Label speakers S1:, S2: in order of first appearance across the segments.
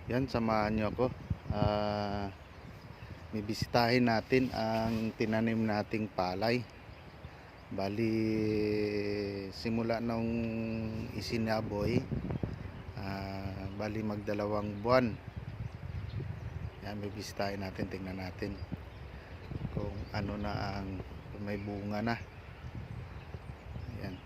S1: Yan, samahan nyo ako. Bibisitahin natin ang tinanim nating palay. Bali, simula nung isinaboy, bali magdalawang buwan. Yan, bibisitahin natin, tingnan natin kung ano na ang may bunga na. Yan.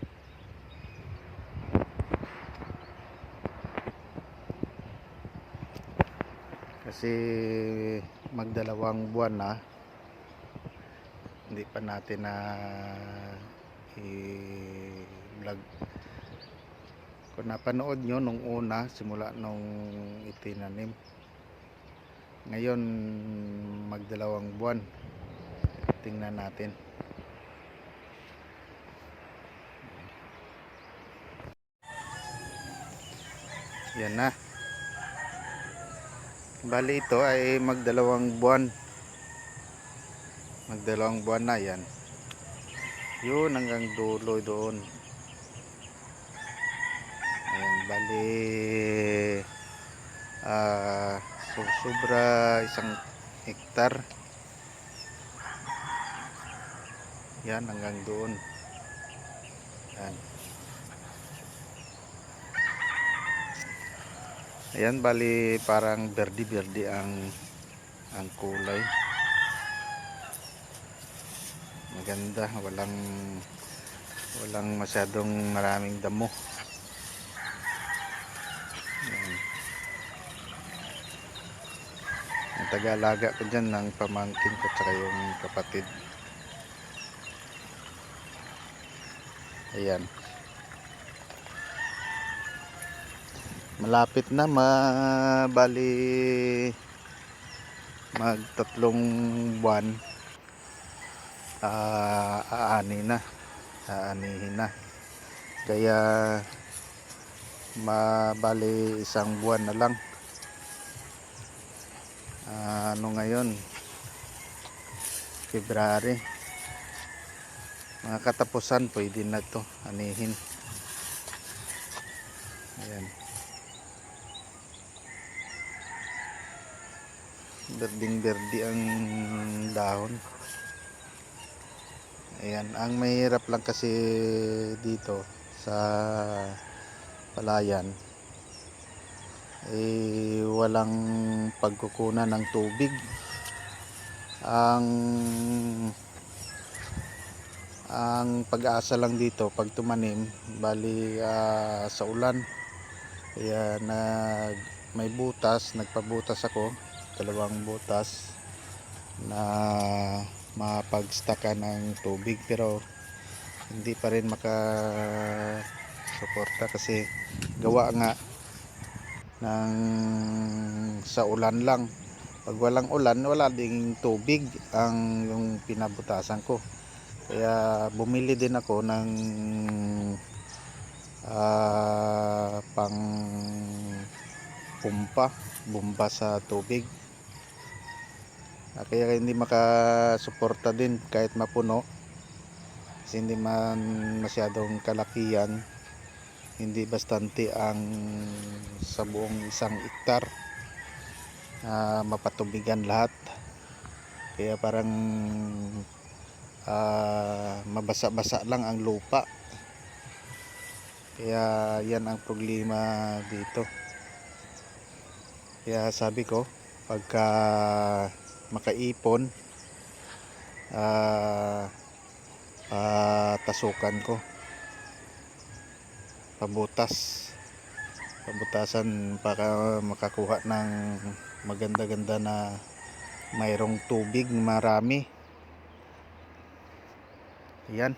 S1: Kasi magdalawang buwan na, hindi pa natin na i-vlog. Kung napanood nyo nung una, simula nung itinanim, ngayon magdalawang buwan. Tingnan natin. Yan na. Bali ito ay magdalawang buwan. Magdalawang buwan na yan. Yun hanggang dulo doon. Ayan, bali sobra 1 hektar. Yan hanggang doon. Yan. Ayan, bali parang berdi-berdi ang kulay. Maganda, walang masyadong maraming damo. Ayan. Ang taga-alaga ko dyan ng pamangkin ko tsaka yung kapatid. Ayan. Malapit na, bali mag-3 buwan, aanihin na. Kaya bali 1 buwan na lang. Ano ngayon, February, mga katapusan pwede na to anihin. Ayan, berding berdi ang dahon. Ayan, ang mahirap lang kasi dito sa palayan, walang pagkukunan ng tubig. Ang pag-asa lang dito pag tumanim, bali sa ulan. Kaya may butas, nagpabutas ako, 2 butas na mapagstaka ng tubig, pero hindi pa rin makasuporta kasi gawa nga ng sa ulan lang. Pag walang ulan, wala ding tubig ang yung pinabutasan ko. Kaya bumili din ako ng pang bomba sa tubig. Kaya hindi makasuporta din kahit mapuno, kasi hindi man masyadong kalakihan, hindi bastante ang sa buong 1 hektar mapatubigan lahat. Kaya parang mabasa-basa lang ang lupa. Kaya yan ang problema dito. Kaya sabi ko, pagka makaipon, tasukan ko, pabutasan para makakuha ng maganda-ganda na mayroong tubig marami. Ayan.